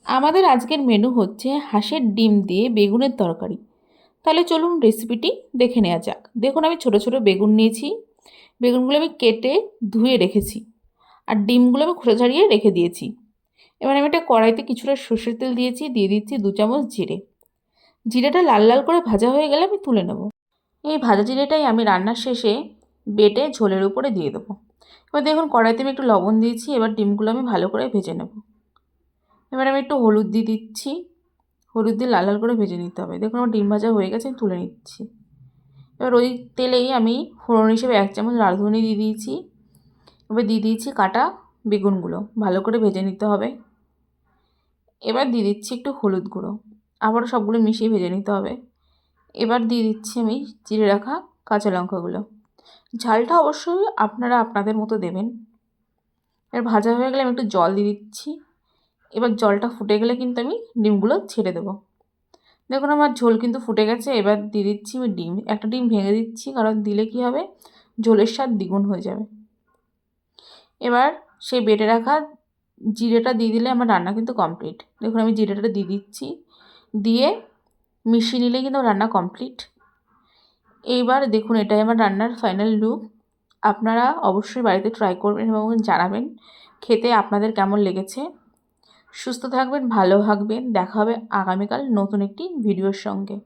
আমাদের আজকের মেনু হচ্ছে হাঁসের ডিম দিয়ে বেগুনের তরকারি। তাহলে চলুন রেসিপিটি দেখে নেওয়া যাক। দেখুন আমি ছোট ছোট বেগুন নিয়েছি। বেগুনগুলো আমি কেটে ধুয়ে রেখেছি। আর ডিমগুলো আমি খোসা ছাড়িয়ে রেখে দিয়েছি। এবার আমি একটা কড়াইতে কিছুটা সর্ষের তেল দিয়েছি, দিয়ে দিচ্ছি 2 চামচ জিরে। জিরেটা লাল লাল করে ভাজা হয়ে গেলে আমি তুলে নেব। এই ভাজা জিরেটাই আমি রান্নার শেষে বেটে ঝোলের উপরে দিয়ে দেবো। এবার দেখুন কড়াইতে আমি একটু লবণ দিয়েছি। এবার ডিমগুলো আমি ভালো করে ভেজে নেব। এবার আমি একটু হলুদ দিয়ে দিচ্ছি। হলুদ দিয়ে লাল লাল করে ভেজে নিতে হবে। দেখুন আমার ডিম ভাজা হয়ে গেছে, আমি তুলে নিচ্ছি। এবার ওই তেলেই আমি ফোড়ন হিসেবে 1 চামচ রাঁধুনি দিয়ে দিয়েছি। এবার দিয়ে দিয়েছি কাটা বেগুনগুলো, ভালো করে ভেজে নিতে হবে। এবার দিয়ে দিচ্ছি একটু হলুদ গুঁড়ো, আবারও সবগুলো মিশিয়ে ভেজে নিতে হবে। এবার দিয়ে দিচ্ছি আমি চিড়ে রাখা কাঁচা লঙ্কাগুলো। ঝালটা অবশ্যই আপনারা আপনাদের মতো দেবেন। এবার ভাজা হয়ে গেলে আমি একটু জল দিয়ে দিচ্ছি। এবার জলটা ফুটে গেলে কিন্তু আমি ডিমগুলো ছেড়ে দেবো। দেখুন আমার ঝোল কিন্তু ফুটে গেছে। এবার দিয়ে দিচ্ছি আমি ডিম, একটা ডিম ভেঙে দিচ্ছি, কারণ দিলে কি হবে, ঝোলের স্বাদ দ্বিগুণ হয়ে যাবে। এবার সেই বেটে রাখা জিরেটা দিয়ে দিলে আমার রান্না কিন্তু কমপ্লিট। দেখুন আমি জিরেটা দিয়ে দিচ্ছি, দিয়ে মিশিয়ে নিলে কিন্তু রান্না কমপ্লিট। এইবার দেখুন এটাই আমার রান্নার ফাইনাল লুক। আপনারা অবশ্যই বাড়িতে ট্রাই করবেন এবং জানাবেন খেতে আপনাদের কেমন লেগেছে। সুস্থ থাকবেন, ভালো থাকবেন। দেখা হবে আগামীকাল নতুন একটি ভিডিওর সঙ্গে।